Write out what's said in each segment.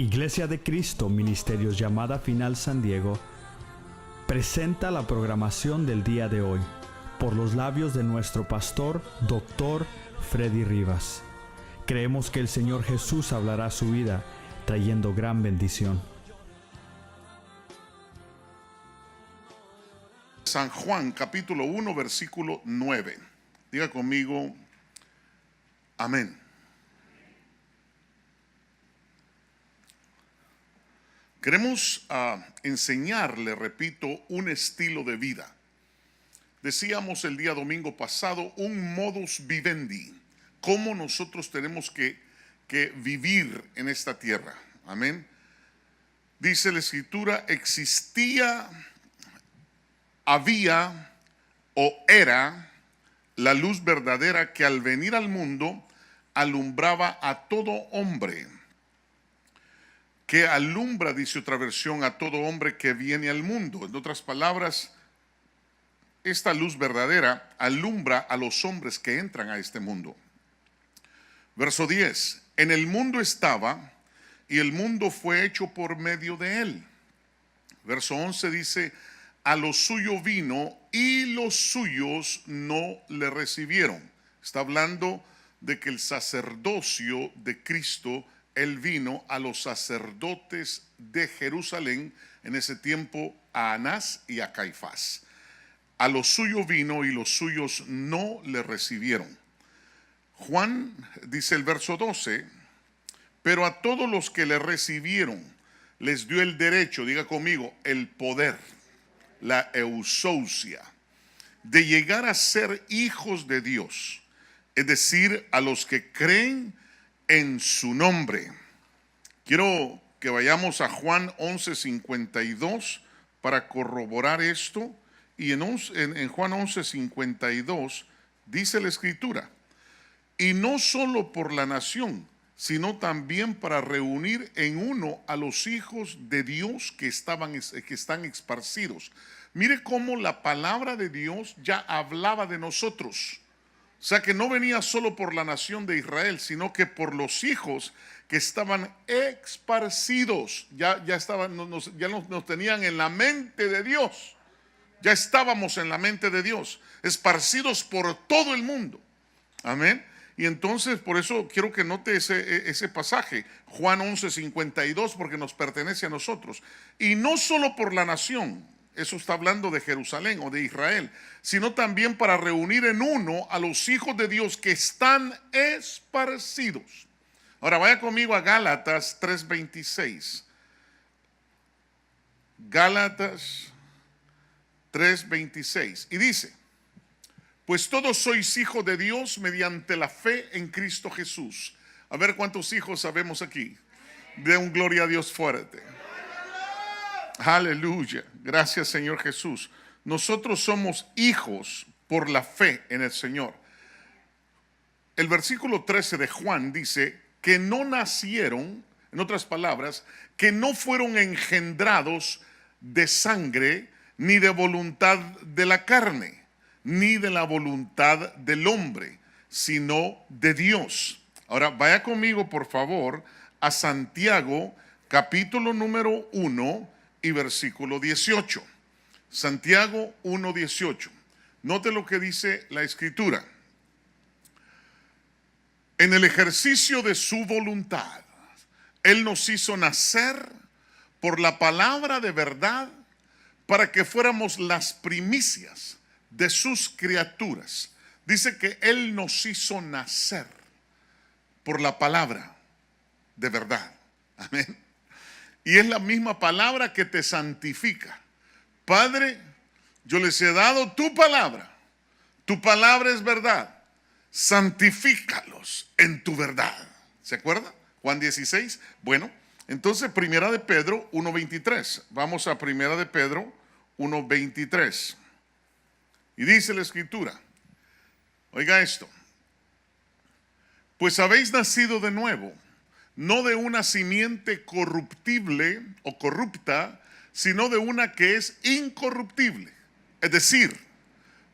Iglesia de Cristo Ministerios Llamada Final San Diego presenta la programación del día de hoy por los labios de nuestro pastor, Dr. Freddy Rivas. Creemos que el Señor Jesús hablará a su vida, trayendo gran bendición. San Juan, capítulo 1, versículo 9. Diga conmigo, amén. Queremos enseñarle, repito, un estilo de vida. Decíamos el día domingo pasado, un modus vivendi, cómo nosotros tenemos que vivir en esta tierra. Amén. Dice la Escritura, existía, había o era la luz verdadera que al venir al mundo alumbraba a todo hombre. Que alumbra, dice otra versión, a todo hombre que viene al mundo. En otras palabras, esta luz verdadera alumbra a los hombres que entran a este mundo. Verso 10. En el mundo estaba, y el mundo fue hecho por medio de él. Verso 11 dice, a lo suyo vino, y los suyos no le recibieron. Está hablando de que el sacerdocio de Cristo, él vino a los sacerdotes de Jerusalén, en ese tiempo a Anás y a Caifás. A lo suyo vino y los suyos no le recibieron. Juan, dice el verso 12, pero a todos los que le recibieron les dio el derecho, diga conmigo, el poder, la eusousia, de llegar a ser hijos de Dios, es decir, a los que creen en su nombre. Quiero que vayamos a Juan 11:52 para corroborar esto. Y en Juan 11:52 dice la Escritura, y no solo por la nación, sino también para reunir en uno a los hijos de Dios que están esparcidos. Mire cómo la palabra de Dios ya hablaba de nosotros. O sea que no venía solo por la nación de Israel, sino que por los hijos que estaban esparcidos. Ya nos tenían en la mente de Dios. Ya estábamos en la mente de Dios, esparcidos por todo el mundo. Amén. Y entonces por eso quiero que note ese pasaje, Juan 11:52, porque nos pertenece a nosotros. Y no solo por la nación. Eso está hablando de Jerusalén o de Israel, sino también para reunir en uno a los hijos de Dios que están esparcidos. Ahora vaya conmigo a Gálatas 3:26. Gálatas 3:26. Y dice, pues todos sois hijos de Dios mediante la fe en Cristo Jesús. A ver cuántos hijos sabemos aquí. De un gloria a Dios fuerte. Aleluya, gracias Señor Jesús. Nosotros somos hijos por la fe en el Señor. El versículo 13 de Juan dice que no nacieron, en otras palabras, que no fueron engendrados de sangre, ni de voluntad de la carne, ni de la voluntad del hombre, sino de Dios. Ahora vaya conmigo por favor a Santiago, capítulo número 1, y versículo 18. Santiago 1:18. Note lo que dice la Escritura. En el ejercicio de su voluntad, Él nos hizo nacer por la palabra de verdad para que fuéramos las primicias de sus criaturas. Dice que Él nos hizo nacer por la palabra de verdad. Amén. Y es la misma palabra que te santifica. Padre, yo les he dado tu palabra. Tu palabra es verdad. Santifícalos en tu verdad. ¿Se acuerda? Juan 16. Bueno, entonces Primera de Pedro 1:23. Vamos a Primera de Pedro 1:23. Y dice la Escritura. Oiga esto. Pues habéis nacido de nuevo, no de una simiente corruptible o corrupta, sino de una que es incorruptible. Es decir,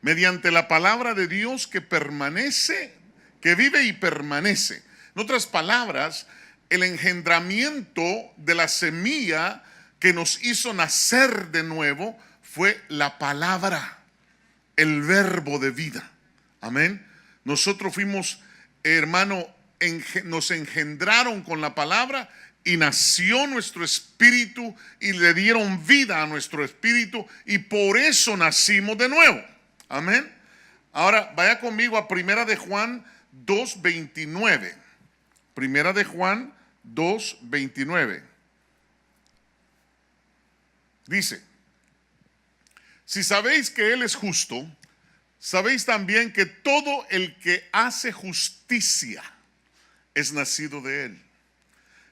mediante la palabra de Dios que permanece, que vive y permanece. En otras palabras, el engendramiento de la semilla que nos hizo nacer de nuevo fue la palabra, el verbo de vida. Amén. Nosotros fuimos, hermano, nos engendraron con la palabra y nació nuestro espíritu y le dieron vida a nuestro espíritu y por eso nacimos de nuevo. Amén. Ahora vaya conmigo a Primera de Juan 2:29. Primera de Juan 2:29. Dice: si sabéis que Él es justo, sabéis también que todo el que hace justicia es nacido de Él.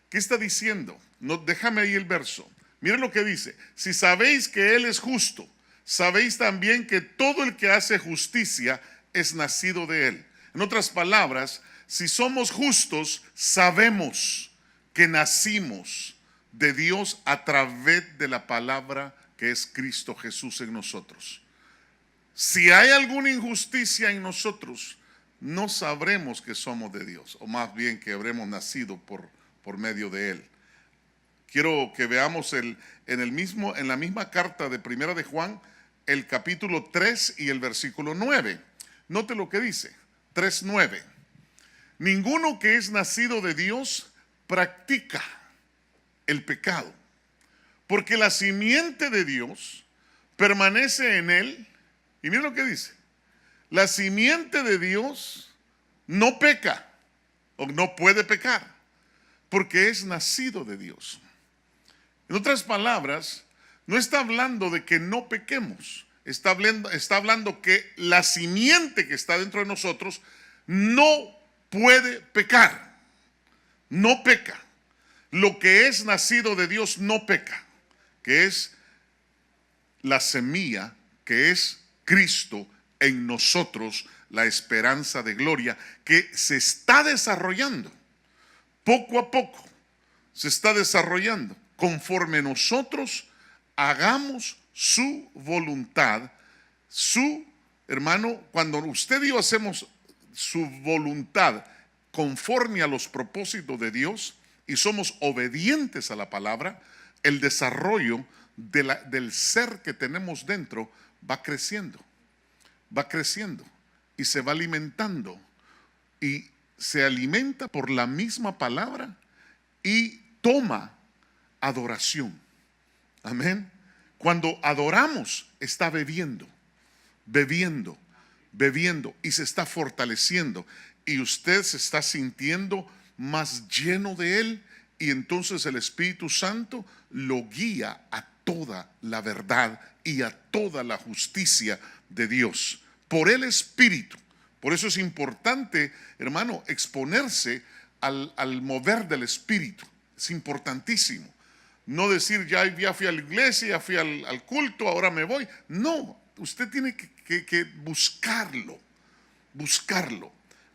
¿Qué está diciendo? No, déjame ahí el verso. Miren lo que dice: si sabéis que Él es justo, sabéis también que todo el que hace justicia es nacido de Él. En otras palabras, si somos justos, sabemos que nacimos de Dios a través de la palabra que es Cristo Jesús en nosotros. Si hay alguna injusticia en nosotros, no sabremos que somos de Dios, o más bien que habremos nacido por medio de Él. Quiero que veamos en la misma carta de Primera de Juan, el capítulo 3 y el versículo 9. Note lo que dice, 3:9. Ninguno que es nacido de Dios practica el pecado, porque la simiente de Dios permanece en él. Y miren lo que dice: la simiente de Dios no peca o no puede pecar, porque es nacido de Dios. En otras palabras, no está hablando de que no pequemos, está hablando que la simiente que está dentro de nosotros no puede pecar, no peca. Lo que es nacido de Dios no peca, que es la semilla, que es Cristo en nosotros, la esperanza de gloria, que se está desarrollando poco a poco, se está desarrollando conforme nosotros hagamos su voluntad. Hermano, cuando usted y yo hacemos su voluntad conforme a los propósitos de Dios y somos obedientes a la palabra, el desarrollo del ser que tenemos dentro va creciendo y se va alimentando y se alimenta por la misma palabra y toma adoración. Amén. Cuando adoramos, está bebiendo y se está fortaleciendo y usted se está sintiendo más lleno de Él, y entonces el Espíritu Santo lo guía a toda la verdad y a toda la justicia de Dios por el Espíritu. Por eso es importante, hermano, exponerse al mover del Espíritu. Es importantísimo. No decir, ya fui a la iglesia, ya fui al culto, ahora me voy. No, usted tiene que buscarlo.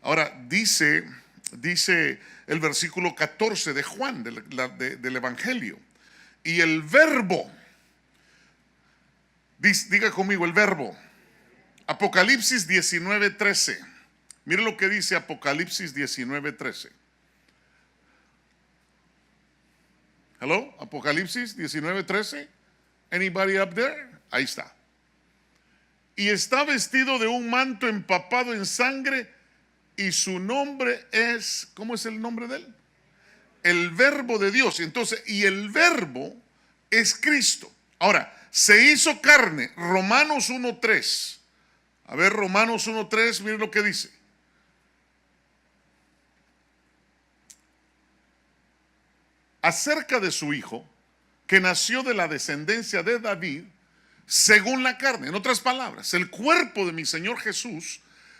Ahora dice el versículo 14 de Juan, del Evangelio: y el verbo, diga conmigo el verbo. Apocalipsis 19:13. Mire lo que dice Apocalipsis 19:13. Hello, Apocalipsis 19:13. Anybody up there? Ahí está. Y está vestido de un manto empapado en sangre, y su nombre es, ¿cómo es el nombre de él? El Verbo de Dios. Entonces, y el Verbo es Cristo. Ahora, se hizo carne. Romanos 1:3. A ver, Romanos 1:3, miren lo que dice. Acerca de su Hijo, que nació de la descendencia de David, según la carne. En otras palabras, el cuerpo de mi Señor Jesús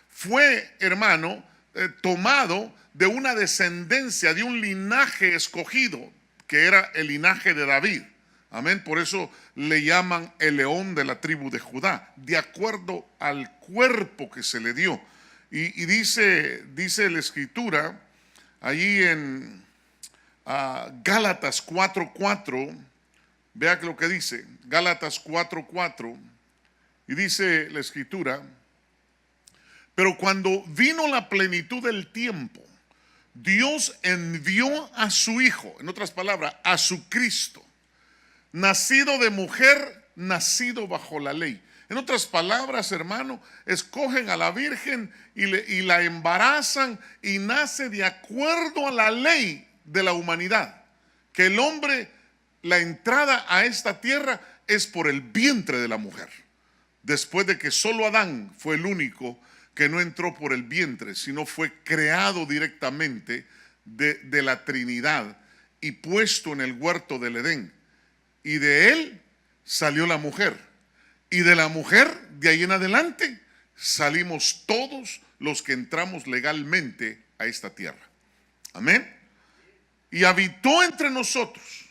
fue, hermano, tomado de una descendencia, de un linaje escogido, que era el linaje de David. Amén. Por eso le llaman el león de la tribu de Judá, de acuerdo al cuerpo que se le dio. Y dice la Escritura allí en Gálatas 4:4. Vea lo que dice Gálatas 4:4. Y dice la Escritura: pero cuando vino la plenitud del tiempo, Dios envió a su Hijo, en otras palabras, a su Cristo, nacido de mujer, nacido bajo la ley. En otras palabras, hermano, escogen a la Virgen y la embarazan y nace de acuerdo a la ley de la humanidad. Que el hombre, la entrada a esta tierra es por el vientre de la mujer. Después de que solo Adán fue el único que no entró por el vientre, sino fue creado directamente de la Trinidad y puesto en el huerto del Edén. Y de él salió la mujer. Y de la mujer, de ahí en adelante, salimos todos los que entramos legalmente a esta tierra. Amén. Y habitó entre nosotros.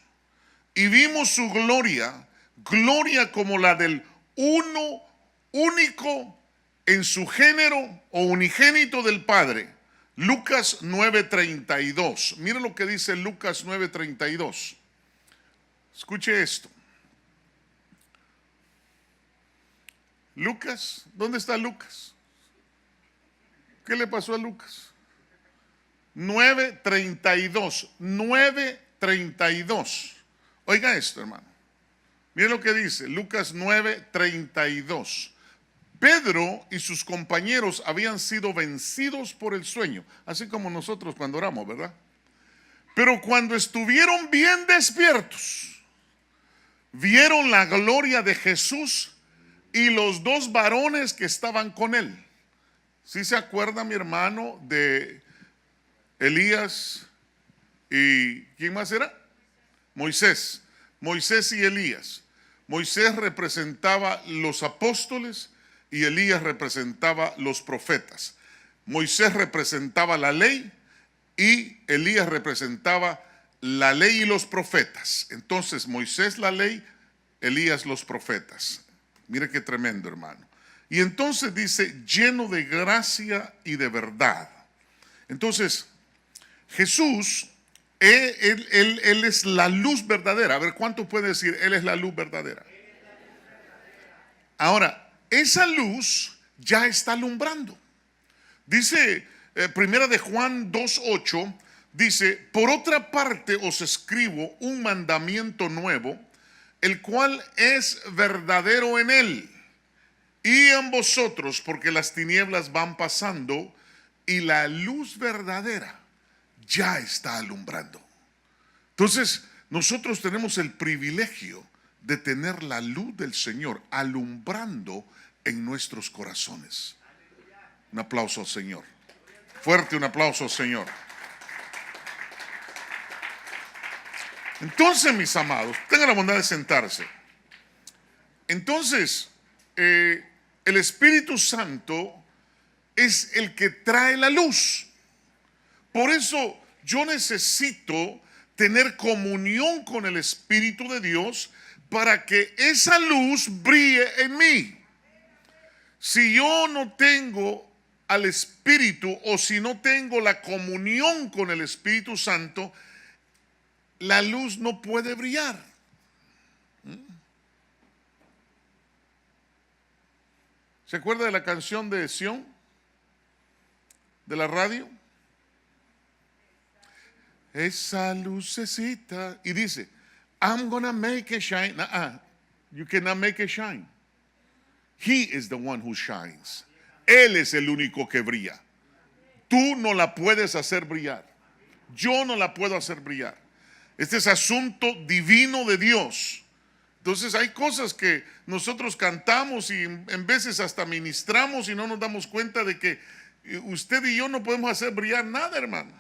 Y vimos su gloria, gloria como la del uno único en su género o unigénito del Padre. Lucas 9:32. Mira lo que dice Lucas 9:32. Escuche esto. Lucas, ¿dónde está Lucas? ¿Qué le pasó a Lucas? 9:32. 9:32. Oiga esto, hermano. Miren lo que dice Lucas 9:32. Pedro y sus compañeros habían sido vencidos por el sueño, así como nosotros cuando oramos, ¿verdad? Pero cuando estuvieron bien despiertos, vieron la gloria de Jesús y los dos varones que estaban con él. ¿Sí se acuerda, mi hermano, de Elías y quién más era? Moisés. Moisés y Elías. Moisés representaba los apóstoles y Elías representaba los profetas. Moisés representaba la ley y Elías representaba la ley y los profetas. Entonces Moisés la ley, Elías los profetas. Mire qué tremendo, hermano. Y entonces dice, lleno de gracia y de verdad. Entonces, Jesús, él es la luz verdadera. A ver, ¿cuánto puede decir? Él es la luz verdadera. Ahora, esa luz ya está alumbrando. Dice, primera de Juan 2:8, dice, por otra parte os escribo un mandamiento nuevo, el cual es verdadero en él y en vosotros, porque las tinieblas van pasando y la luz verdadera ya está alumbrando. Entonces, nosotros tenemos el privilegio de tener la luz del Señor alumbrando en nuestros corazones. Un aplauso al Señor. Fuerte un aplauso al Señor. Entonces, mis amados, tengan la bondad de sentarse. Entonces, el Espíritu Santo es el que trae la luz. Por eso yo necesito tener comunión con el Espíritu de Dios para que esa luz brille en mí. Si yo no tengo al Espíritu o si no tengo la comunión con el Espíritu Santo, la luz no puede brillar. ¿Se acuerda de la canción de Sion? De la radio. Esa lucecita. Y dice, I'm gonna make it shine. You cannot make it shine. He is the one who shines. Él es el único que brilla. Tú no la puedes hacer brillar. Yo no la puedo hacer brillar. Este es asunto divino de Dios. Entonces hay cosas que nosotros cantamos y en veces hasta ministramos y no nos damos cuenta de que usted y yo no podemos hacer brillar nada, hermano.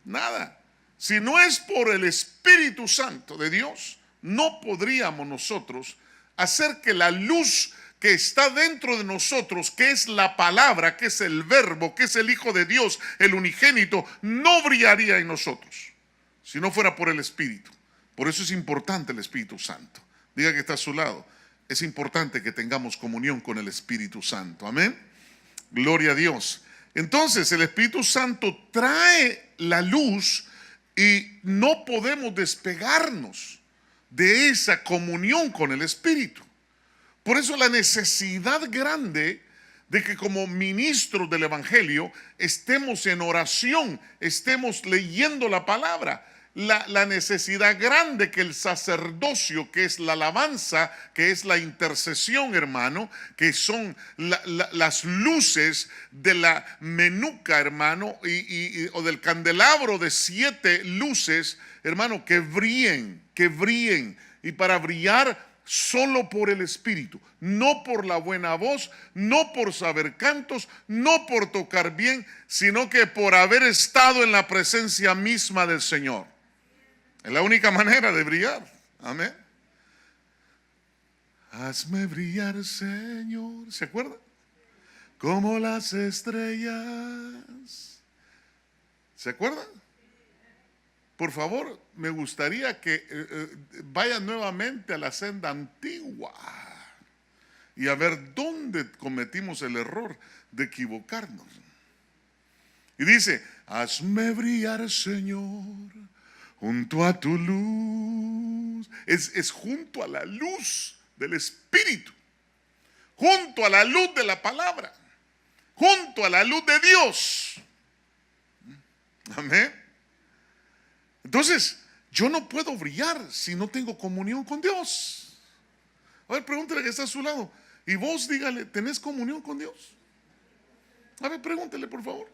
Nada. Si no es por el Espíritu Santo de Dios, no podríamos nosotros hacer que la luz que está dentro de nosotros, que es la palabra, que es el verbo, que es el Hijo de Dios, el unigénito, no brillaría en nosotros si no fuera por el Espíritu. Por eso es importante el Espíritu Santo. Diga que está a su lado. Es importante que tengamos comunión con el Espíritu Santo. Amén. Gloria a Dios. Entonces el Espíritu Santo trae la luz y no podemos despegarnos de esa comunión con el Espíritu. Por eso la necesidad grande de que como ministros del Evangelio estemos en oración, estemos leyendo la palabra. La necesidad grande que el sacerdocio, que es la alabanza, que es la intercesión, hermano, que son las luces de la menuca, hermano, o del candelabro de 7 luces, hermano, que brillen, y para brillar solo por el Espíritu, no por la buena voz, no por saber cantos, no por tocar bien, sino que por haber estado en la presencia misma del Señor. Es la única manera de brillar. Amén. Hazme brillar, Señor. ¿Se acuerdan? Como las estrellas. ¿Se acuerdan? Por favor, me gustaría que vayan nuevamente a la senda antigua y a ver dónde cometimos el error de equivocarnos. Y dice, hazme brillar, Señor, junto a tu luz. Es junto a la luz del Espíritu, junto a la luz de la palabra, junto a la luz de Dios. Amén. Entonces, yo no puedo brillar si no tengo comunión con Dios. A ver, pregúntele que está a su lado. Y vos dígale, ¿tenés comunión con Dios? A ver, pregúntele por favor.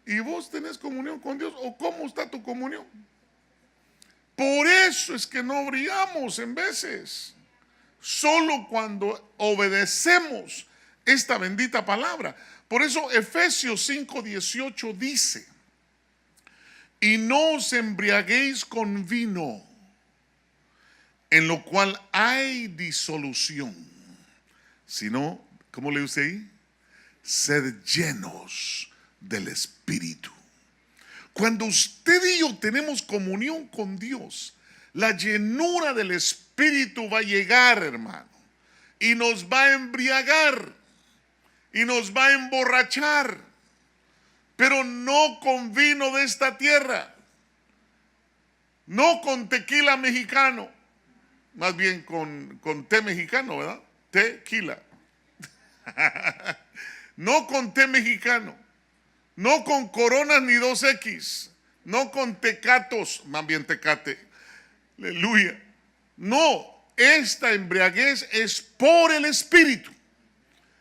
¿Y vos tenés comunión con Dios? ¿O cómo está tu comunión? Por eso es que no brillamos en veces. Solo cuando obedecemos esta bendita palabra. Por eso Efesios 5:18 dice, y no os embriaguéis con vino, en lo cual hay disolución, sino, ¿cómo lee usted ahí? Sed llenos del Espíritu. Cuando usted y yo tenemos comunión con Dios, la llenura del Espíritu va a llegar, hermano, y nos va a embriagar, y nos va a emborrachar. Pero no con vino de esta tierra, no con tequila mexicano, más bien con té mexicano, ¿verdad? Tequila. No con té mexicano, no con Coronas ni 2X, no con tecatos, más bien tecate, aleluya. No, esta embriaguez es por el Espíritu,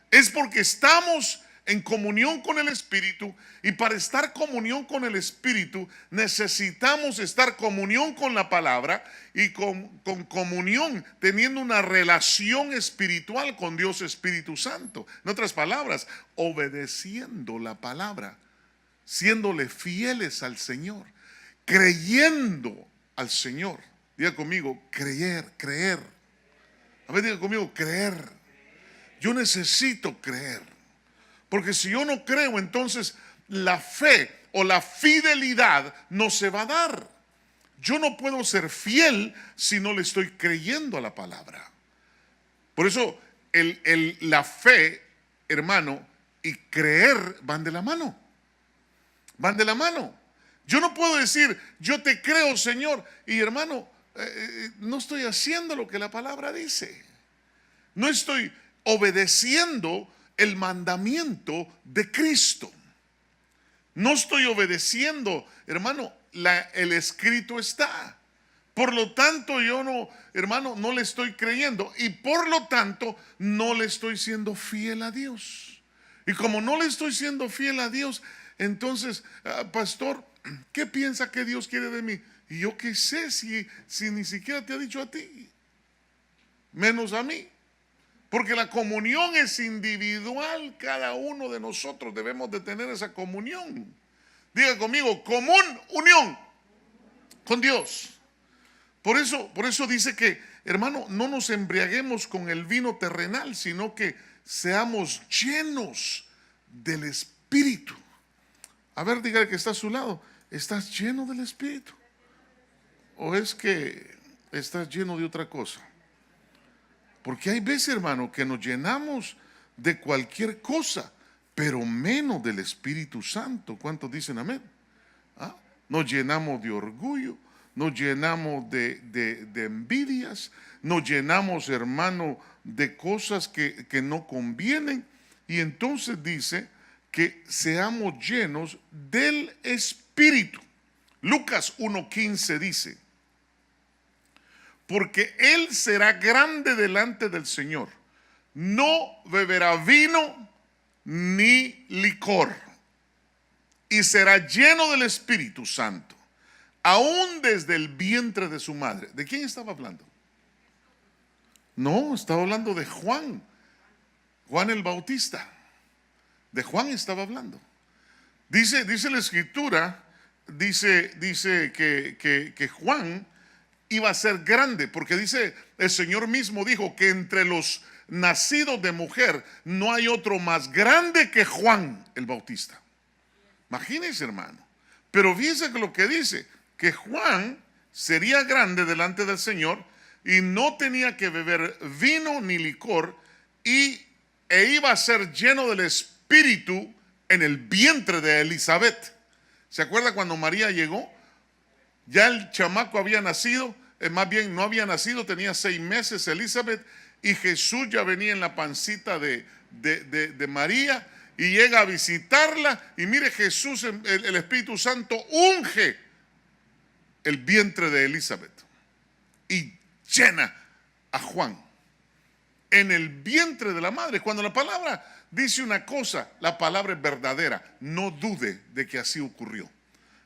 es porque estamos en comunión con el Espíritu, y para estar en comunión con el Espíritu necesitamos estar comunión con la palabra y con comunión, teniendo una relación espiritual con Dios Espíritu Santo. En otras palabras, obedeciendo la palabra, siéndole fieles al Señor, creyendo al Señor. Diga conmigo, creer. A ver, diga conmigo, creer. Yo necesito creer. Porque si yo no creo, entonces la fe o la fidelidad no se va a dar. Yo no puedo ser fiel si no le estoy creyendo a la palabra. Por eso la fe, hermano, y creer van de la mano. Van de la mano. Yo no puedo decir, yo te creo, Señor, y hermano, no estoy haciendo lo que la palabra dice. No estoy obedeciendo el mandamiento de Cristo. No estoy obedeciendo, hermano, el escrito está. Por lo tanto, yo no, hermano, no le estoy creyendo, y por lo tanto no le estoy siendo fiel a Dios. Y como no le estoy siendo fiel a Dios, entonces, pastor, ¿qué piensa que Dios quiere de mí? Y yo qué sé si ni siquiera te ha dicho a ti, menos a mí. Porque la comunión es individual, cada uno de nosotros debemos de tener esa comunión. Diga conmigo, unión con Dios. Por eso dice que, hermano, no nos embriaguemos con el vino terrenal, sino que seamos llenos del Espíritu. A ver, dígale que está a su lado, ¿estás lleno del Espíritu? ¿O es que estás lleno de otra cosa? Porque hay veces, hermano, que nos llenamos de cualquier cosa, pero menos del Espíritu Santo. ¿Cuántos dicen amén? Nos llenamos de orgullo, nos llenamos de envidias, nos llenamos, hermano, de cosas que no convienen. Y entonces dice que seamos llenos del Espíritu. Lucas 1:15 dice: porque él será grande delante del Señor, no beberá vino ni licor, y será lleno del Espíritu Santo, aún desde el vientre de su madre. ¿De quién estaba hablando? No, estaba hablando de Juan el Bautista. De Juan estaba hablando. Dice la Escritura, dice que Juan iba a ser grande, porque dice, el Señor mismo dijo que entre los nacidos de mujer no hay otro más grande que Juan el Bautista. Imagínense, hermano. Pero fíjense que lo que dice, que Juan sería grande delante del Señor y no tenía que beber vino ni licor, e iba a ser lleno del Espíritu en el vientre de Elizabeth. ¿Se acuerda cuando María llegó? Ya el chamaco había nacido, más bien no había nacido, tenía 6 meses Elizabeth, y Jesús ya venía en la pancita de María, y llega a visitarla, y mire, Jesús, el Espíritu Santo unge el vientre de Elizabeth y llena a Juan en el vientre de la madre. Cuando la palabra dice una cosa, la palabra es verdadera. No dude de que así ocurrió.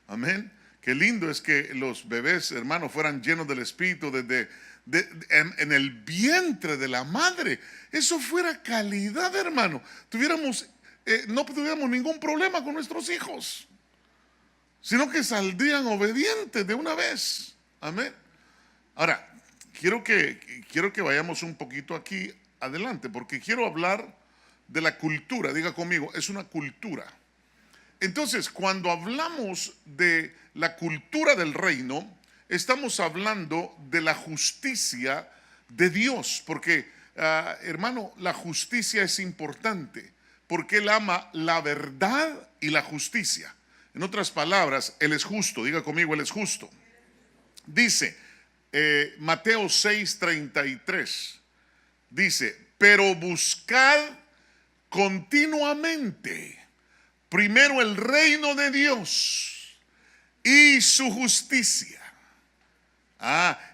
Amén. Qué lindo es que los bebés, hermanos, fueran llenos del Espíritu en el vientre de la madre. Eso fuera calidad, hermano. No tuviéramos ningún problema con nuestros hijos, sino que saldrían obedientes de una vez. Amén. Ahora, quiero que vayamos un poquito aquí adelante, porque quiero hablar de la cultura. Diga conmigo, es una cultura. Entonces, cuando hablamos de la cultura del reino, estamos hablando de la justicia de Dios, porque, hermano, la justicia es importante, porque Él ama la verdad y la justicia. En otras palabras, Él es justo. Diga conmigo, Él es justo. Dice Mateo 6:33, dice: pero buscad continuamente primero el reino de Dios y su justicia.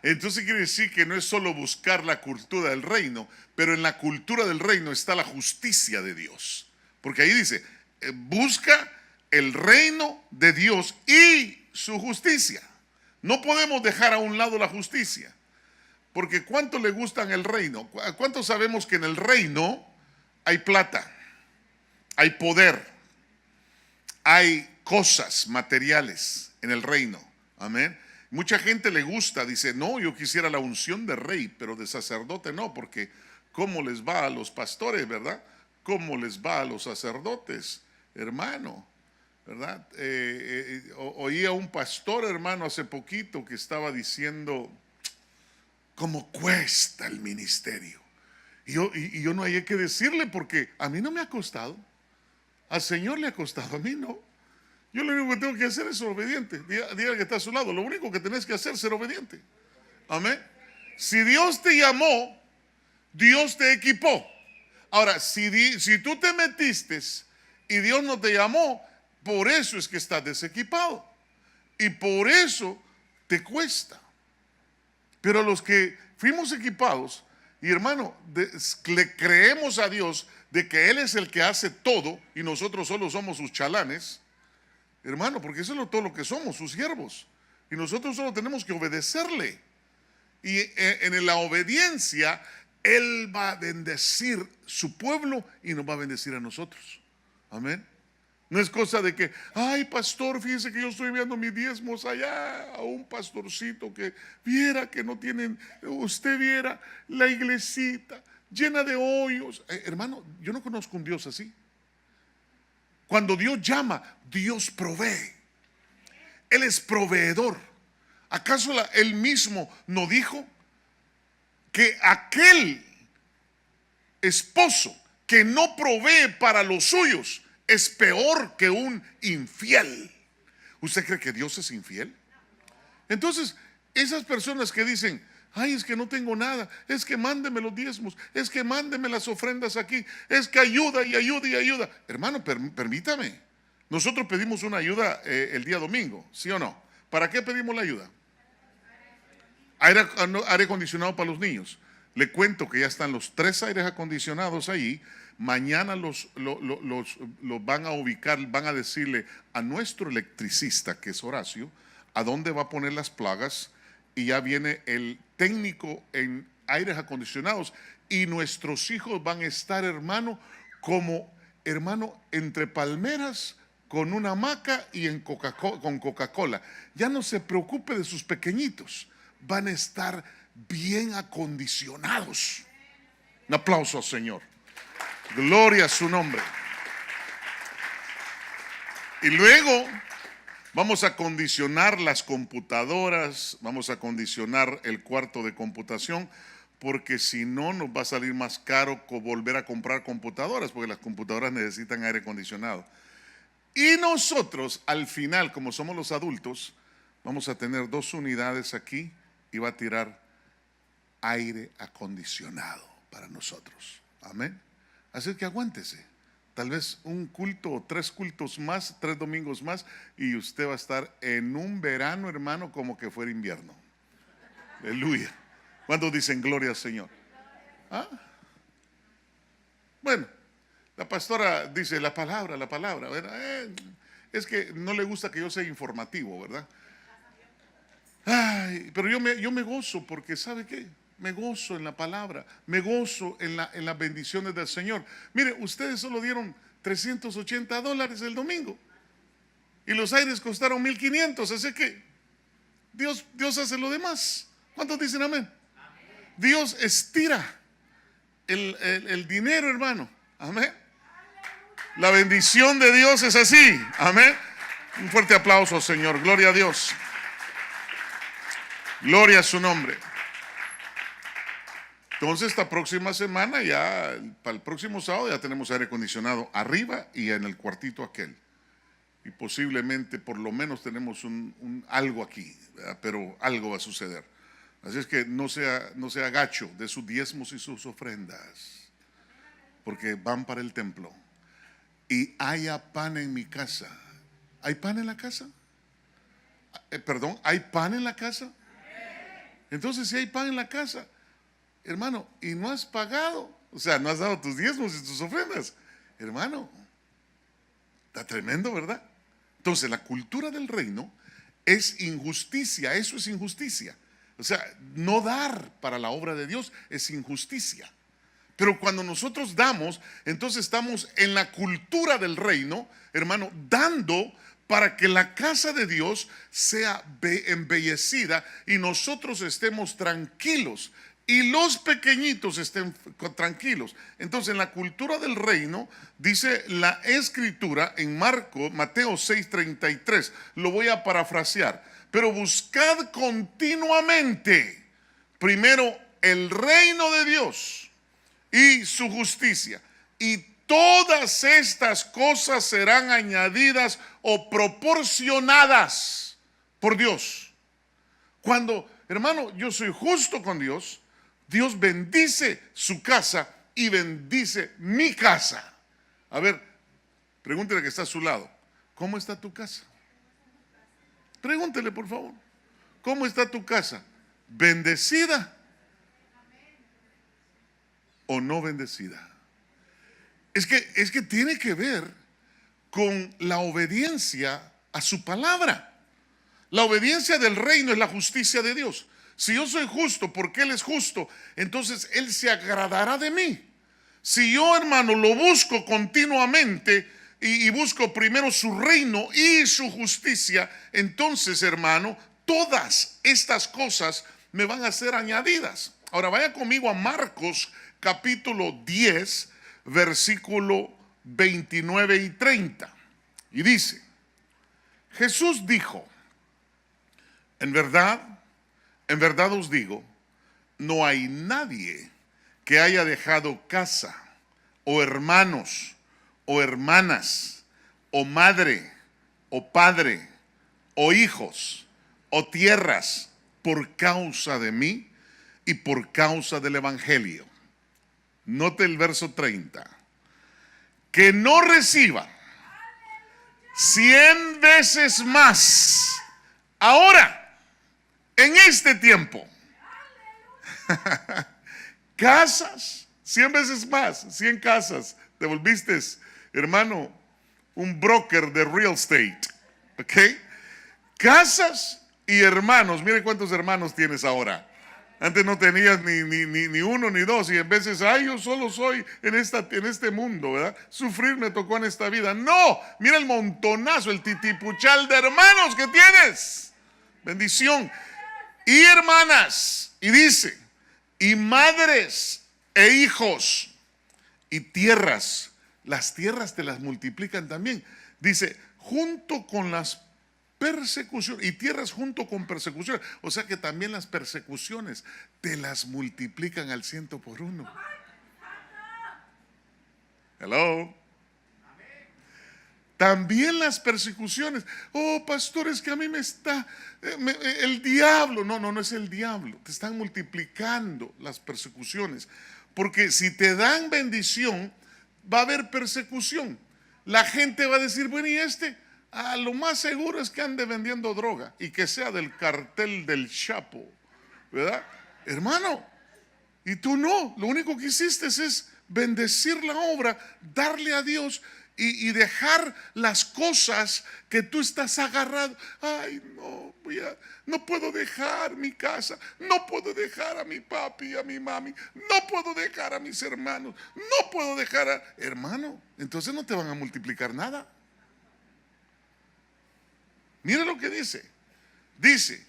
Entonces quiere decir que no es solo buscar la cultura del reino, pero en la cultura del reino está la justicia de Dios. Porque ahí dice, busca el reino de Dios y su justicia. No podemos dejar a un lado la justicia, porque ¿cuánto le gustan el reino? ¿Cuántos sabemos que en el reino hay plata, hay poder, hay cosas materiales en el reino? Amén. Mucha gente le gusta, dice, no, yo quisiera la unción de rey, pero de sacerdote no, porque ¿cómo les va a los pastores, verdad? ¿Cómo les va a los sacerdotes, hermano? ¿Verdad? Oí a un pastor, hermano, hace poquito que estaba diciendo cómo cuesta el ministerio. Y yo no hay que decirle, porque a mí no me ha costado. Al Señor le ha costado, a mí no. Yo lo único que tengo que hacer es ser obediente. Diga que está a su lado, lo único que tenés que hacer es ser obediente. Amén. Si Dios te llamó, Dios te equipó. Ahora, si tú te metiste y Dios no te llamó, por eso es que estás desequipado. Y por eso te cuesta. Pero los que fuimos equipados, y hermano, le creemos a Dios de que Él es el que hace todo y nosotros solo somos sus chalanes, hermano, porque eso es todo lo que somos, sus siervos. Y nosotros solo tenemos que obedecerle. Y en la obediencia, Él va a bendecir su pueblo y nos va a bendecir a nosotros. Amén. No es cosa de que, ay, pastor, fíjese que yo estoy viendo mis diezmos allá a un pastorcito que viera que no tienen, usted viera la iglesita llena de hoyos. Hermano, yo no conozco un Dios así. Cuando Dios llama, Dios provee. Él es proveedor. ¿Acaso Él mismo no dijo que aquel esposo que no provee para los suyos es peor que un infiel? ¿Usted cree que Dios es infiel? Entonces, esas personas que dicen, Ay, es que no tengo nada. Es que mándeme los diezmos. Es que mándeme las ofrendas aquí. Es que ayuda y ayuda y ayuda. Hermano, permítame. Nosotros pedimos una ayuda el día domingo, ¿sí o no? ¿Para qué pedimos la ayuda? Aire acondicionado para los niños. Le cuento que ya están los 3 aires acondicionados ahí. Mañana los van a ubicar, van a decirle a nuestro electricista, que es Horacio, a dónde va a poner las plagas, y ya viene el técnico en aires acondicionados, y nuestros hijos van a estar, hermano, entre palmeras, con una hamaca y con Coca-Cola. Ya no se preocupe de sus pequeñitos, van a estar bien acondicionados. Un aplauso al Señor. Gloria a su nombre. Y luego vamos a acondicionar las computadoras, vamos a acondicionar el cuarto de computación, porque si no nos va a salir más caro volver a comprar computadoras, porque las computadoras necesitan aire acondicionado. Y nosotros al final, como somos los adultos, vamos a tener 2 unidades aquí y va a tirar aire acondicionado para nosotros. Amén. Así que aguántese. Tal vez un culto o 3 cultos más, 3 domingos más, y usted va a estar en un verano, hermano, como que fuera invierno. Aleluya. ¿Cuántos dicen gloria al Señor? ¿Ah? Bueno, la pastora dice la palabra, ¿verdad? Es que no le gusta que yo sea informativo, ¿verdad? Ay, pero yo me gozo porque, ¿sabe qué? Me gozo en la palabra, me gozo en las bendiciones del Señor. Mire, ustedes solo dieron $380 el domingo y los aires costaron 1,500, así que Dios hace lo demás. ¿Cuántos dicen amén? Dios estira el dinero, hermano. Amén. La bendición de Dios es así. Amén. Un fuerte aplauso, Señor. Gloria a Dios. Gloria a su nombre. Entonces esta próxima semana, ya para el próximo sábado, ya tenemos aire acondicionado arriba y en el cuartito aquel. Y posiblemente por lo menos tenemos algo aquí, ¿verdad? Pero algo va a suceder. Así es que no sea gacho de sus diezmos y sus ofrendas, porque van para el templo. Y haya pan en mi casa. ¿Hay pan en la casa? ¿Hay pan en la casa? Entonces, si hay pan en la casa, hermano, y no has pagado, o sea, no has dado tus diezmos y tus ofrendas, hermano, está tremendo, ¿verdad? Entonces, la cultura del reino es injusticia, eso es injusticia. O sea, no dar para la obra de Dios es injusticia. Pero cuando nosotros damos, entonces estamos en la cultura del reino, hermano, dando para que la casa de Dios sea embellecida y nosotros estemos tranquilos y los pequeñitos estén tranquilos. Entonces, en la cultura del reino, dice la escritura en Mateo 6:33, lo voy a parafrasear: pero buscad continuamente primero el reino de Dios y su justicia, y todas estas cosas serán añadidas o proporcionadas por Dios. Cuando, hermano, yo soy justo con Dios, Dios bendice su casa y bendice mi casa. A ver, pregúntele que está a su lado: ¿cómo está tu casa? Pregúntele, por favor, ¿cómo está tu casa? ¿Bendecida o no bendecida? Es que tiene que ver con la obediencia a su palabra. La obediencia del reino es la justicia de Dios. Si yo soy justo porque Él es justo, entonces Él se agradará de mí. Si yo, hermano, lo busco continuamente y busco primero su reino y su justicia, entonces, hermano, todas estas cosas me van a ser añadidas. Ahora vaya conmigo a Marcos capítulo 10, versículo 29 y 30. Y dice: Jesús dijo, en verdad os digo, no hay nadie que haya dejado casa, o hermanos, o hermanas, o madre, o padre, o hijos, o tierras, por causa de mí, y por causa del evangelio. Note el verso 30. Que no reciba 100 veces más ahora, en este tiempo. Casas, 100 veces más, 100 casas. Te volviste, hermano, un broker de real estate. ¿Ok? Casas y hermanos. Mire cuántos hermanos tienes ahora. Antes no tenías ni uno ni dos. Y en veces, yo solo soy en este mundo, ¿verdad? Sufrir me tocó en esta vida. No, mira el montonazo, el titipuchal de hermanos que tienes. Bendición. Y hermanas. Y dice, y madres e hijos y tierras. Las tierras te las multiplican también. Dice, junto con las persecuciones, y tierras junto con persecuciones. O sea que también las persecuciones te las multiplican al 100 por 1. Hello. También las persecuciones. Oh, pastores, que a mí me está el diablo. No es el diablo. Te están multiplicando las persecuciones. Porque si te dan bendición, va a haber persecución. La gente va a decir, bueno, ¿y lo más seguro es que ande vendiendo droga y que sea del cartel del Chapo, ¿verdad? Hermano, y tú no, lo único que hiciste es bendecir la obra, darle a Dios y dejar las cosas que tú estás agarrado. Ay, no puedo dejar mi casa, no puedo dejar a mi papi y a mi mami, no puedo dejar a mis hermanos, no puedo dejar a... Hermano, entonces no te van a multiplicar nada. Mira lo que dice. Dice,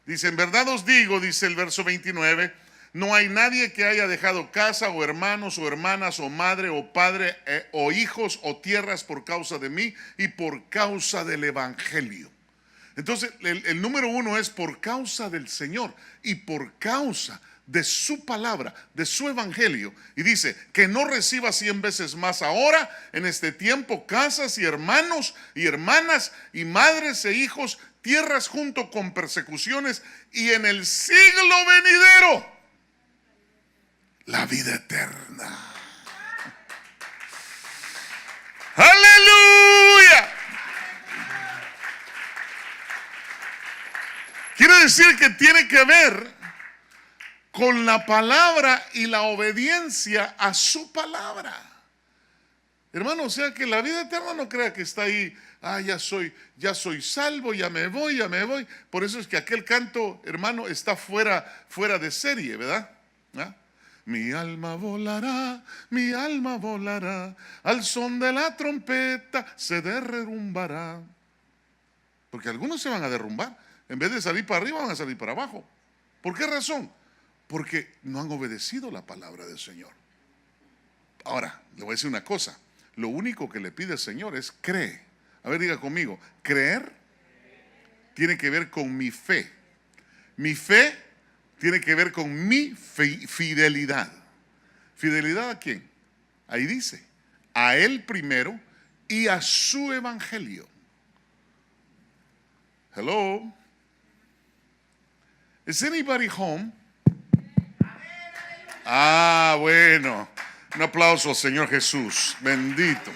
en verdad os digo, dice el verso 29, no hay nadie que haya dejado casa o hermanos o hermanas o madre o padre o hijos o tierras por causa de mí y por causa del evangelio. Entonces el número 1 es por causa del Señor y por causa de su palabra, de su evangelio. Y dice que no reciba 100 veces más ahora, en este tiempo, casas y hermanos y hermanas y madres e hijos, tierras junto con persecuciones, y en el siglo venidero la vida eterna. ¡Aleluya! Quiere decir que tiene que ver con la palabra y la obediencia a su palabra. Hermano, o sea que la vida eterna no crea que está ahí. Ya soy salvo, ya me voy. Por eso es que aquel canto, hermano, está fuera de serie, ¿verdad? Mi alma volará, al son de la trompeta se derrumbará. Porque algunos se van a derrumbar. En vez de salir para arriba, van a salir para abajo. ¿Por qué razón? Porque no han obedecido la palabra del Señor. Ahora, le voy a decir una cosa. Lo único que le pide el Señor es cree. A ver, diga conmigo. Creer tiene que ver con mi fe. Mi fe tiene que ver con mi fidelidad. ¿Fidelidad a quién? Ahí dice. A Él primero y a su evangelio. Hello. Is anybody home? Bueno. Un aplauso al Señor Jesús. Bendito.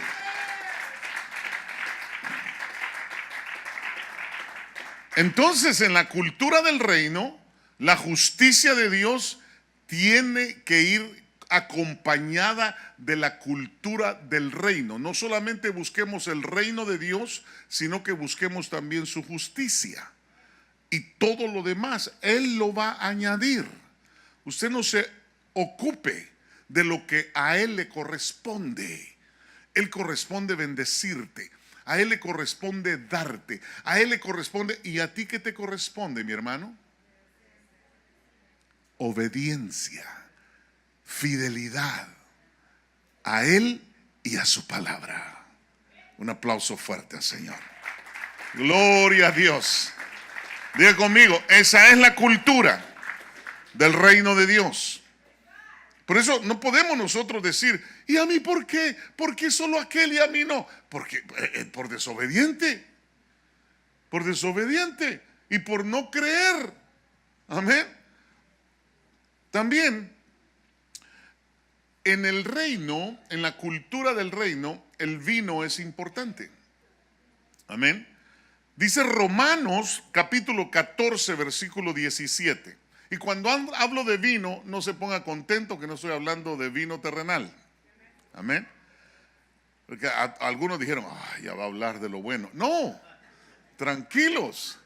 Entonces, en la cultura del reino, la justicia de Dios tiene que ir acompañada de la cultura del reino. No solamente busquemos el reino de Dios, sino que busquemos también su justicia. Y todo lo demás, Él lo va a añadir. Usted no se ocupe de lo que a Él le corresponde. Él corresponde bendecirte. A Él le corresponde darte. A Él le corresponde. ¿Y a ti qué te corresponde, mi hermano? Obediencia, fidelidad a Él y a su palabra. Un aplauso fuerte al Señor. Gloria a Dios. Diga conmigo, esa es la cultura del reino de Dios. Por eso no podemos nosotros decir, ¿y a mí por qué? ¿Por qué solo aquel y a mí no? Porque por desobediente. Por desobediente y por no creer. Amén. También en el reino, en la cultura del reino, el vino es importante. Amén. Dice Romanos capítulo 14, versículo 17. Y cuando hablo de vino, no se ponga contento que no estoy hablando de vino terrenal. Amén. Porque algunos dijeron, ya va a hablar de lo bueno. No, tranquilos.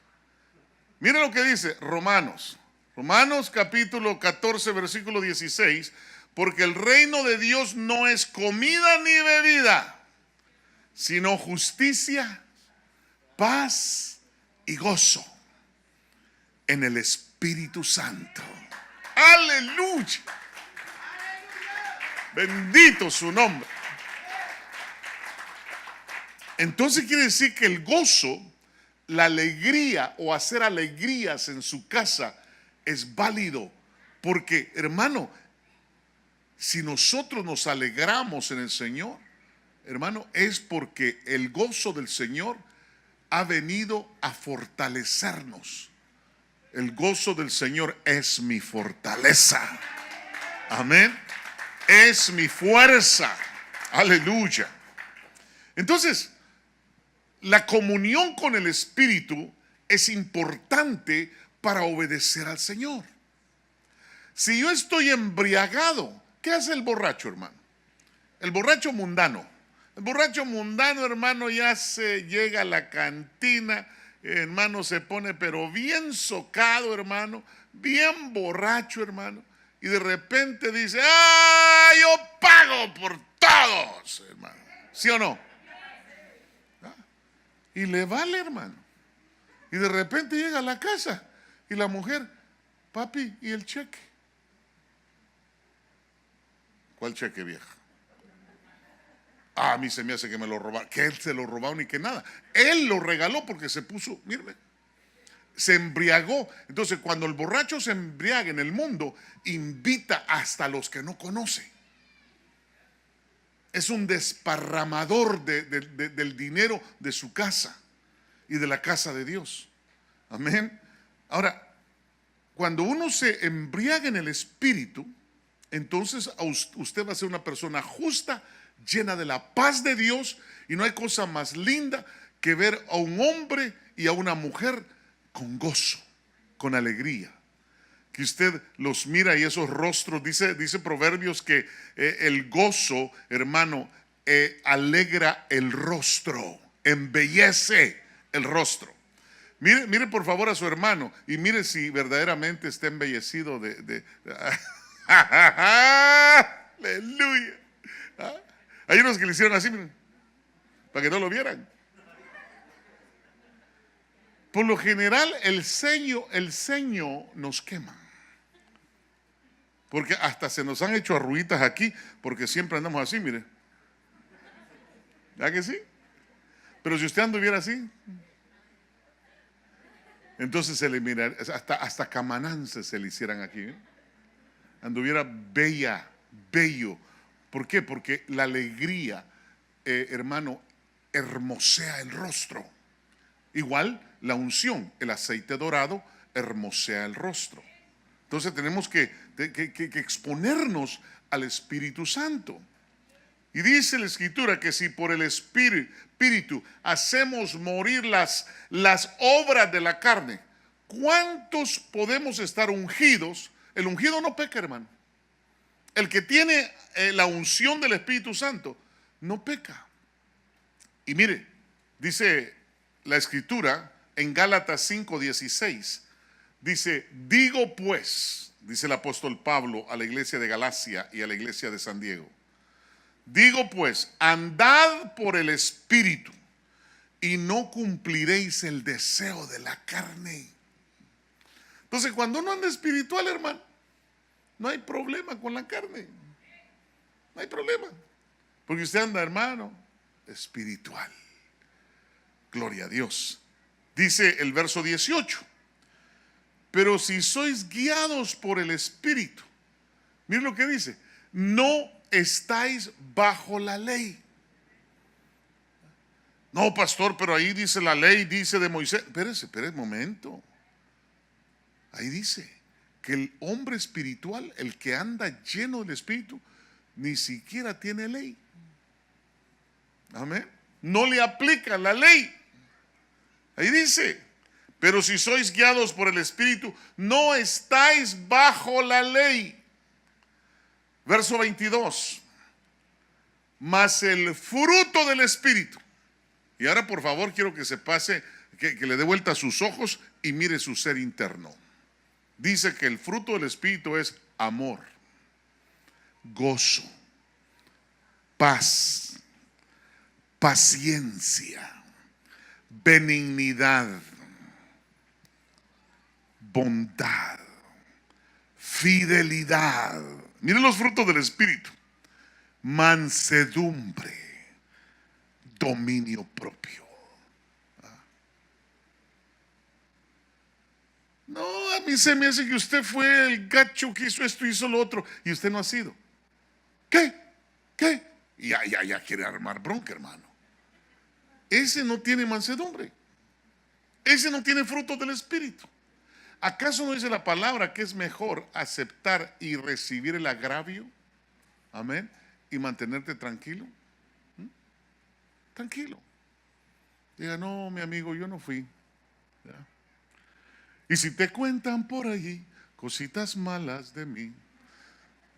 Miren lo que dice Romanos. Romanos capítulo 14, versículo 16. Porque el reino de Dios no es comida ni bebida, sino justicia, paz y gozo en el Espíritu Santo. Aleluya. Bendito su nombre. Entonces quiere decir que el gozo, la alegría o hacer alegrías en su casa es válido. Porque, hermano, si nosotros nos alegramos en el Señor, hermano, es porque el gozo del Señor ha venido a fortalecernos. El gozo del Señor es mi fortaleza. Amén. Es mi fuerza. Aleluya. Entonces, la comunión con el Espíritu es importante para obedecer al Señor. Si yo estoy embriagado, ¿qué hace el borracho, hermano? El borracho mundano. El borracho mundano, hermano, ya se llega a la cantina, hermano, se pone pero bien socado, hermano, bien borracho, hermano, y de repente dice, yo pago por todos, hermano. ¿Sí o no? Y le vale, hermano. Y de repente llega a la casa y la mujer, papi, ¿y el cheque? ¿Cuál cheque, vieja? A mí se me hace que me lo robaron. Que él se lo robaron ni que nada. Él lo regaló porque se puso, mírame, se embriagó. Entonces, cuando el borracho se embriaga en el mundo, invita hasta a los que no conoce. Es un desparramador del dinero de su casa y de la casa de Dios. Amén. Ahora, cuando uno se embriaga en el Espíritu, entonces usted va a ser una persona justa, llena de la paz de Dios, y no hay cosa más linda que ver a un hombre y a una mujer con gozo, con alegría. Que usted los mira y esos rostros, dice Proverbios que el gozo, hermano, alegra el rostro, embellece el rostro. Mire por favor a su hermano y mire si verdaderamente está embellecido aleluya. Hay unos que le hicieron así, miren, para que no lo vieran. Por lo general el ceño nos quema. Porque hasta se nos han hecho arruguitas aquí, porque siempre andamos así, mire. ¿Verdad que sí? Pero si usted anduviera así, entonces se le miraría, hasta camanances se le hicieran aquí, ¿eh? Anduviera bello. ¿Por qué? Porque la alegría, hermano, hermosea el rostro. Igual la unción, el aceite dorado, hermosea el rostro. Entonces tenemos que exponernos al Espíritu Santo. Y dice la Escritura que si por el Espíritu hacemos morir las obras de la carne, ¿cuántos podemos estar ungidos? El ungido no peca, hermano. El que tiene la unción del Espíritu Santo no peca. Y mire, dice la Escritura en Gálatas 5:16, dice, digo pues, dice el apóstol Pablo a la iglesia de Galacia y a la iglesia de San Diego, digo pues, andad por el Espíritu y no cumpliréis el deseo de la carne. Entonces, cuando uno anda espiritual, hermano, no hay problema con la carne. No hay problema. Porque usted anda, hermano, espiritual. Gloria a Dios. Dice el verso 18. Pero si sois guiados por el Espíritu, miren lo que dice, no estáis bajo la ley. No, pastor, pero ahí dice la ley, dice de Moisés. Espérese un momento. Ahí dice que el hombre espiritual, el que anda lleno del Espíritu, ni siquiera tiene ley. Amén. No le aplica la ley. Ahí dice, pero si sois guiados por el Espíritu, no estáis bajo la ley. Verso 22. Mas el fruto del Espíritu. Y ahora por favor quiero que se pase, que le dé vuelta a sus ojos y mire su ser interno. Dice que el fruto del Espíritu es amor, gozo, paz, paciencia, benignidad, bondad, fidelidad. Miren los frutos del Espíritu. Mansedumbre, dominio propio. No, a mí se me hace que usted fue el gacho que hizo esto, hizo lo otro, y usted no ha sido. ¿Qué? Y ya quiere armar bronca, hermano. Ese no tiene mansedumbre. Ese no tiene frutos del Espíritu. ¿Acaso no dice la palabra que es mejor aceptar y recibir el agravio? Amén. Y mantenerte tranquilo. Tranquilo. Diga, no, mi amigo, yo no fui. ¿Ya? Y si te cuentan por allí cositas malas de mí,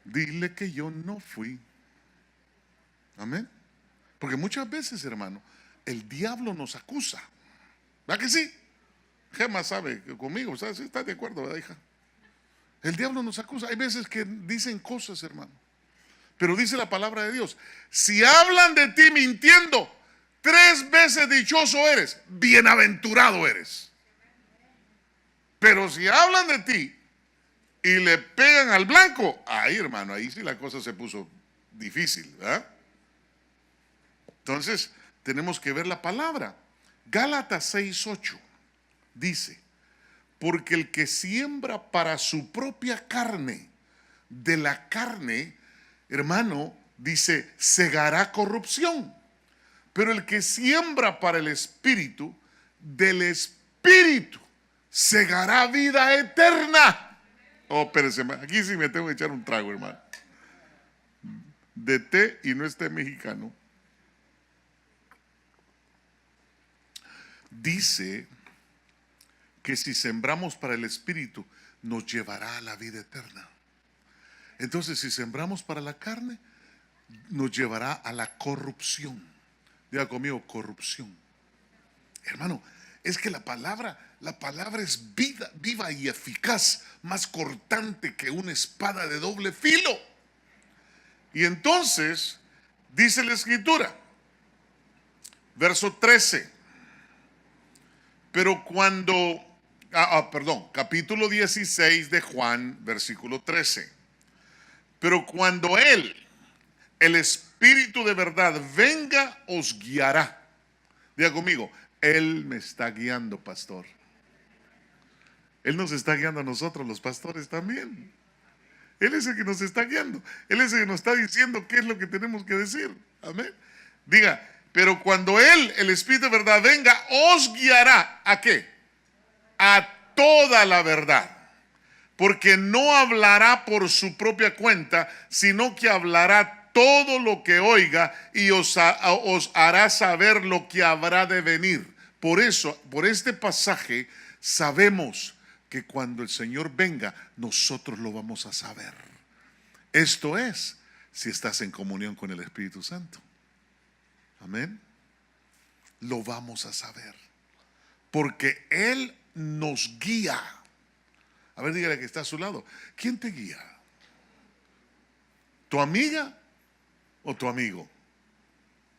dile que yo no fui. Amén. Porque muchas veces, hermano, el diablo nos acusa. ¿Verdad que sí? Gemma sabe conmigo, ¿sabes? ¿Estás de acuerdo, verdad, hija? El diablo nos acusa. Hay veces que dicen cosas, hermano. Pero dice la palabra de Dios, si hablan de ti mintiendo, 3 veces dichoso eres, bienaventurado eres. Pero si hablan de ti y le pegan al blanco, ahí, hermano, ahí sí la cosa se puso difícil, ¿verdad? Entonces, tenemos que ver la palabra. Gálatas 6:8 dice, porque el que siembra para su propia carne, de la carne, hermano, dice, segará corrupción. Pero el que siembra para el Espíritu, del Espíritu, segará vida eterna. Oh, espérese, aquí sí me tengo que echar un trago, hermano. De té y no es té mexicano. Dice que si sembramos para el Espíritu, nos llevará a la vida eterna. Entonces, si sembramos para la carne, nos llevará a la corrupción. Diga conmigo, corrupción. Hermano, es que la palabra es viva y eficaz, más cortante que una espada de doble filo. Y entonces, dice la Escritura, verso 13, pero cuando, capítulo 16 de Juan, versículo 13. Pero cuando Él, el Espíritu de verdad, venga, os guiará. Diga conmigo, Él me está guiando, pastor. Él nos está guiando a nosotros, los pastores también. Él es el que nos está guiando. Él es el que nos está diciendo qué es lo que tenemos que decir. Amén. Diga, pero cuando Él, el Espíritu de verdad, venga, os guiará. ¿A qué? A toda la verdad. Porque no hablará por su propia cuenta, sino que hablará todo lo que oiga y os hará saber lo que habrá de venir. Por eso, por este pasaje, sabemos que cuando el Señor venga, nosotros lo vamos a saber. Esto es, si estás en comunión con el Espíritu Santo. Amén. Lo vamos a saber. Porque Él nos guía. A ver, dígale que está a su lado. ¿Quién te guía? ¿Tu amiga o tu amigo?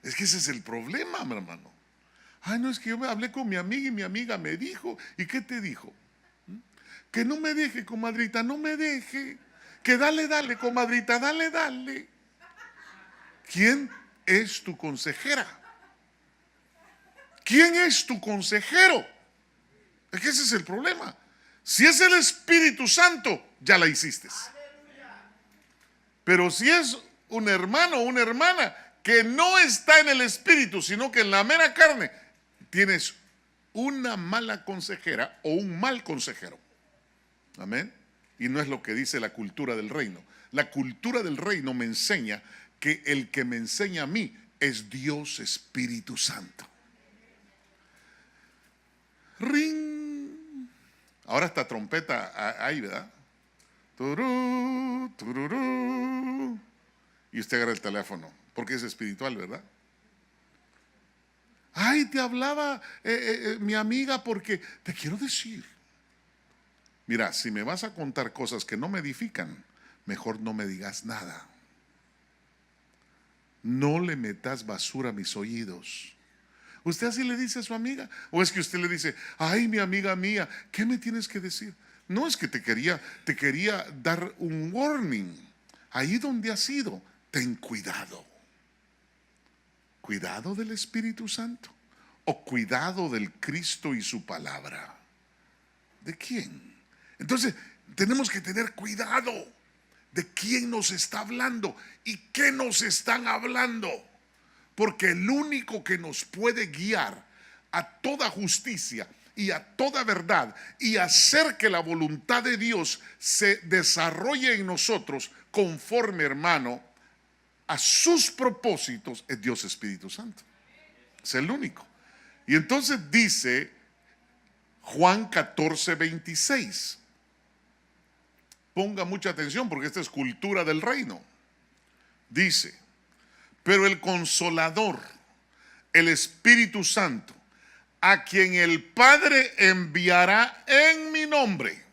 Es que ese es el problema, mi hermano. Ay, no, es que yo me hablé con mi amiga y mi amiga me dijo. ¿Y qué te dijo? Que no me deje, comadrita, no me deje. Que dale, comadrita, dale. ¿Quién es tu consejera? ¿Quién es tu consejero? Es que ese es el problema. Si es el Espíritu Santo, ya la hiciste. Pero si es un hermano o una hermana que no está en el Espíritu, sino que en la mera carne, tienes una mala consejera o un mal consejero. Amén. y no es lo que dice la cultura del reino. La cultura del reino me enseña que el que me enseña a mí es Dios Espíritu Santo. Ring. Ahora esta trompeta ahí, ¿verdad? Turú, tururú. Y usted agarra el teléfono, porque es espiritual, ¿verdad? Ay, te hablaba mi amiga porque te quiero decir. Mira, si me vas a contar cosas que no me edifican, mejor no me digas nada. No le metas basura a mis oídos. ¿Usted así le dice a su amiga? ¿O es que usted le dice, ay, mi amiga mía, ¿qué me tienes que decir? No, es que te quería dar un warning. Ahí donde has ido, ten cuidado. ¿Cuidado del Espíritu Santo? ¿O cuidado del Cristo y su palabra? ¿De quién? Entonces, tenemos que tener cuidado de quién nos está hablando y qué nos están hablando. Porque el único que nos puede guiar a toda justicia y a toda verdad y hacer que la voluntad de Dios se desarrolle en nosotros conforme, hermano, a sus propósitos, es Dios Espíritu Santo. Es el único. Y entonces dice Juan 14, 26. Ponga mucha atención porque esta es cultura del reino. Dice, pero el Consolador, el Espíritu Santo, a quien el Padre enviará en mi nombre,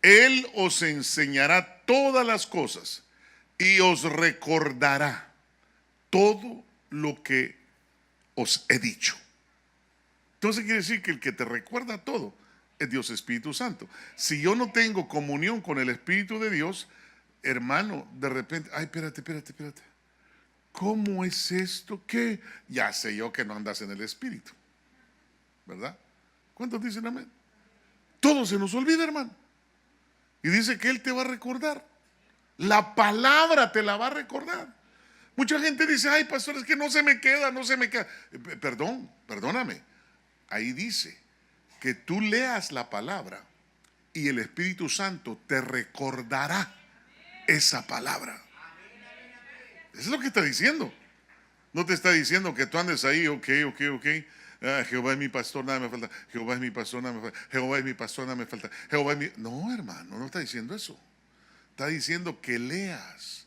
Él os enseñará todas las cosas y os recordará todo lo que os he dicho. Entonces quiere decir que el que te recuerda todo es Dios Espíritu Santo. Si yo no tengo comunión con el Espíritu de Dios, hermano, de repente, ay, espérate. ¿Cómo es esto? ¿Qué? Ya sé yo que no andas en el Espíritu, ¿verdad? ¿Cuántos dicen amén? Todo se nos olvida, hermano. Y dice que Él te va a recordar. La palabra te la va a recordar. Mucha gente dice, ay, pastor, es que no se me queda. Perdóname. Ahí dice que tú leas la palabra y el Espíritu Santo te recordará esa palabra. Eso es lo que está diciendo. No te está diciendo que tú andes ahí, ok. Jehová es mi pastor, nada me falta. Jehová es mi pastor, nada me falta. Jehová es mi pastor, nada me falta. Jehová es mi... No, hermano, no está diciendo eso. Está diciendo que leas,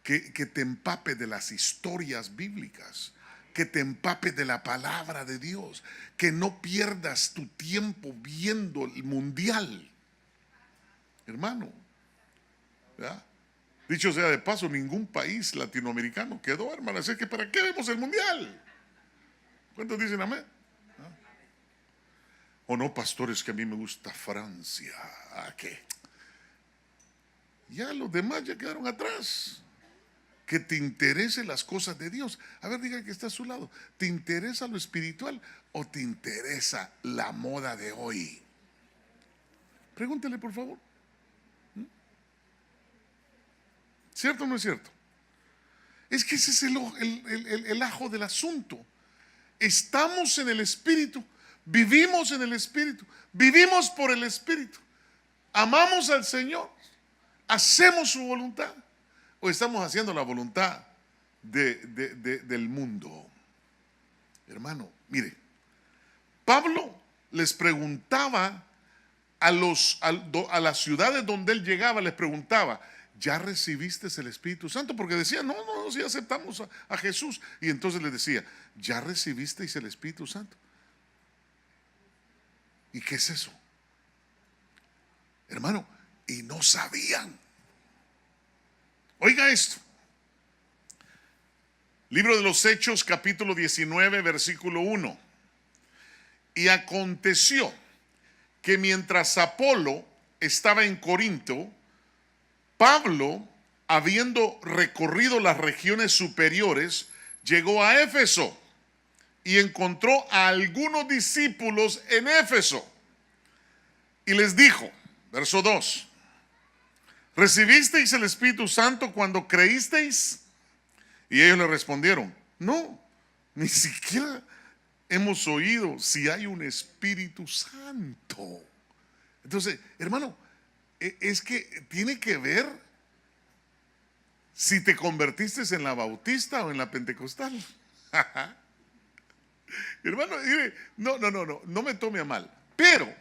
que te empapes de las historias bíblicas, que te empapes de la palabra de Dios, que no pierdas tu tiempo viendo el mundial, hermano. ¿Ya? Dicho sea de paso, ningún país latinoamericano quedó, hermano. Así que ¿para qué vemos el mundial? ¿Cuántos dicen amén? ¿Ah? O no, pastores, que a mí me gusta Francia. ¿A qué? Ya los demás ya quedaron atrás. Que te interesen las cosas de Dios. A ver, diga que está a su lado. ¿Te interesa lo espiritual o te interesa la moda de hoy? Pregúntele, por favor. ¿Cierto o no es cierto? Es que ese es el ajo del asunto. Estamos en el Espíritu, vivimos en el Espíritu, vivimos por el Espíritu, amamos al Señor, hacemos su voluntad, o estamos haciendo la voluntad del mundo. Hermano, mire, Pablo les preguntaba a las ciudades donde él llegaba, les preguntaba, ¿ya recibiste el Espíritu Santo? Porque decían, no, sí aceptamos a Jesús. Y entonces les decía, ¿ya recibisteis el Espíritu Santo? ¿Y qué es eso? Hermano, y no sabían. Oiga esto. Libro de los Hechos, capítulo 19, versículo 1. Y aconteció que mientras Apolo estaba en Corinto, Pablo, habiendo recorrido las regiones superiores, llegó a Éfeso y encontró a algunos discípulos en Éfeso. Y les dijo, verso 2, ¿recibisteis el Espíritu Santo cuando creísteis? Y ellos le respondieron, no, ni siquiera hemos oído si hay un Espíritu Santo. Entonces, hermano, es que tiene que ver si te convertiste en la bautista o en la pentecostal. Hermano, no me tome a mal. Pero,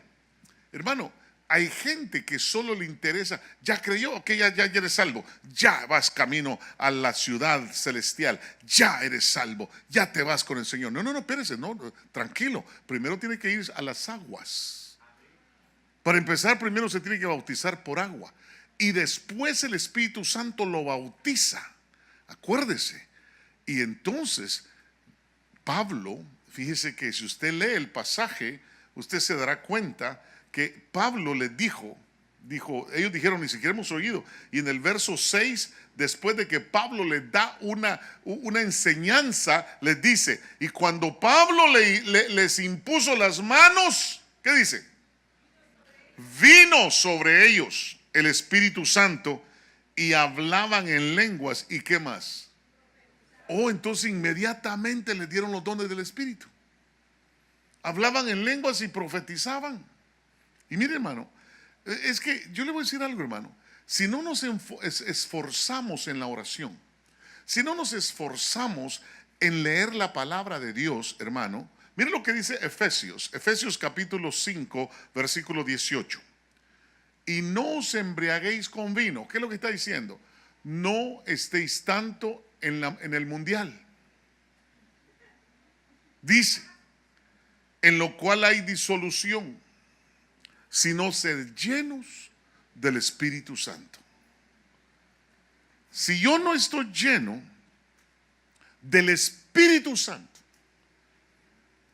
hermano, hay gente que solo le interesa, ya creyó que ya eres salvo, ya vas camino a la ciudad celestial, ya eres salvo, ya te vas con el Señor. No, espérese, tranquilo. Primero tiene que ir a las aguas. Para empezar, primero se tiene que bautizar por agua. Y después el Espíritu Santo lo bautiza. Acuérdese. Y entonces, Pablo, fíjese que si usted lee el pasaje, usted se dará cuenta que Pablo les dijo, ellos dijeron, ni siquiera hemos oído. Y en el verso 6, después de que Pablo les da una enseñanza, les dice, y cuando Pablo les impuso las manos, ¿qué dice? Vino sobre ellos el Espíritu Santo y hablaban en lenguas. ¿Y qué más? Entonces inmediatamente les dieron los dones del Espíritu. Hablaban en lenguas y profetizaban. Y mire, hermano, es que yo le voy a decir algo, hermano. Si no nos esforzamos en la oración, si no nos esforzamos en leer la palabra de Dios, hermano, mire lo que dice Efesios capítulo 5, versículo 18. Y no os embriaguéis con vino. ¿Qué es lo que está diciendo? No estéis tanto en el mundial. Dice, en lo cual hay disolución, sino ser llenos del Espíritu Santo. Si yo no estoy lleno del Espíritu Santo,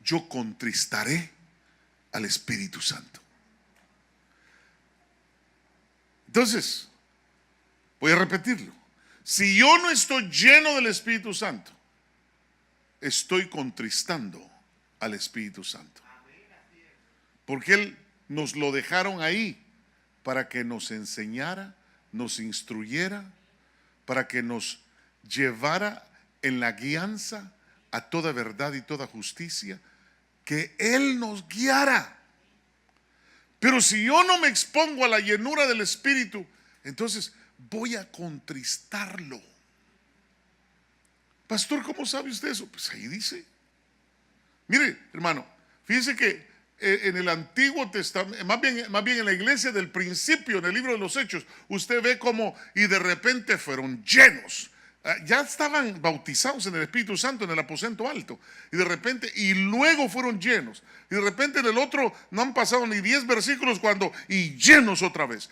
yo contristaré al Espíritu Santo. Entonces, voy a repetirlo. Si yo no estoy lleno del Espíritu Santo, estoy contristando al Espíritu Santo. Porque Él nos lo dejaron ahí para que nos enseñara, nos instruyera, para que nos llevara en la guianza a toda verdad y toda justicia, que Él nos guiara. Pero si yo no me expongo a la llenura del Espíritu, entonces voy a contristarlo. Pastor, ¿cómo sabe usted eso? Pues ahí dice. Mire, hermano, fíjese que en el Antiguo Testamento, más bien en la iglesia del principio, en el libro de los Hechos, usted ve como y de repente fueron llenos. Ya estaban bautizados en el Espíritu Santo en el aposento alto, y de repente, y luego fueron llenos, y de repente en el otro no han pasado ni 10 versículos y llenos otra vez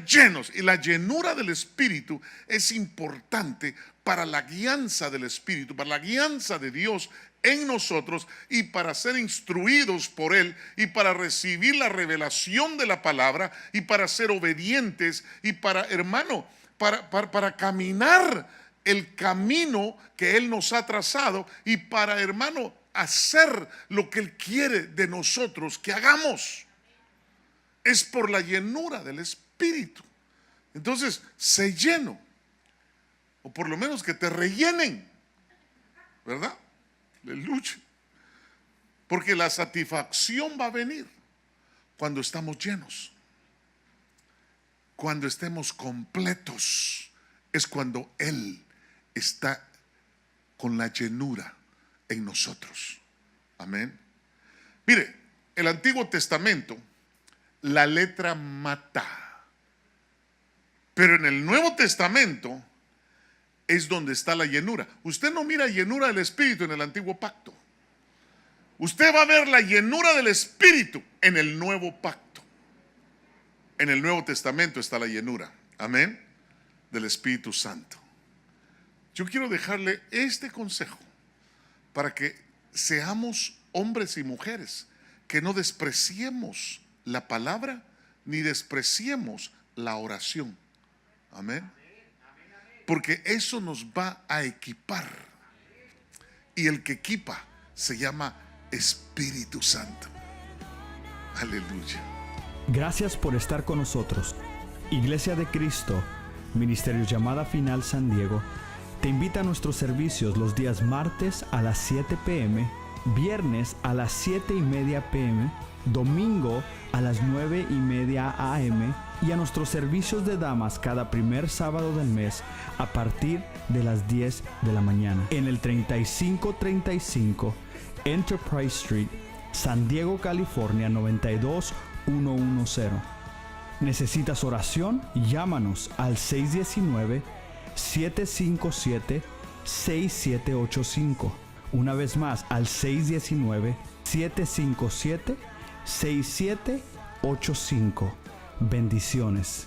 llenos. Y la llenura del Espíritu es importante para la guianza del Espíritu, para la guianza de Dios en nosotros, y para ser instruidos por Él, y para recibir la revelación de la palabra, y para ser obedientes, y para, hermano, para caminar el camino que Él nos ha trazado, y para, hermano, hacer lo que Él quiere de nosotros que hagamos. Es por la llenura del Espíritu. Entonces, sé lleno, o por lo menos que te rellenen, ¿verdad? Aleluya. Porque la satisfacción va a venir cuando estamos llenos. Cuando estemos completos, es cuando Él está con la llenura en nosotros. Amén. Mire, el Antiguo Testamento, la letra mata. Pero en el Nuevo Testamento es donde está la llenura. Usted no mira llenura del Espíritu en el Antiguo Pacto. Usted va a ver la llenura del Espíritu en el Nuevo Pacto. En el Nuevo Testamento está la llenura, amén, del Espíritu Santo. Yo quiero dejarle este consejo para que seamos hombres y mujeres que no despreciemos la palabra ni despreciemos la oración. Amén. Porque eso nos va a equipar. Y el que equipa se llama Espíritu Santo. Aleluya. Gracias por estar con nosotros. Iglesia de Cristo, Ministerios Llamada Final San Diego, te invita a nuestros servicios los días martes a las 7 p.m., viernes a las 7:30 p.m., domingo a las 9:30 a.m. y a nuestros servicios de damas cada primer sábado del mes a partir de las 10 de la mañana. En el 3535 Enterprise Street, San Diego, California 92110. ¿Necesitas oración? Llámanos al 619-757-6785. Una vez más, al 619-757-6785. Bendiciones.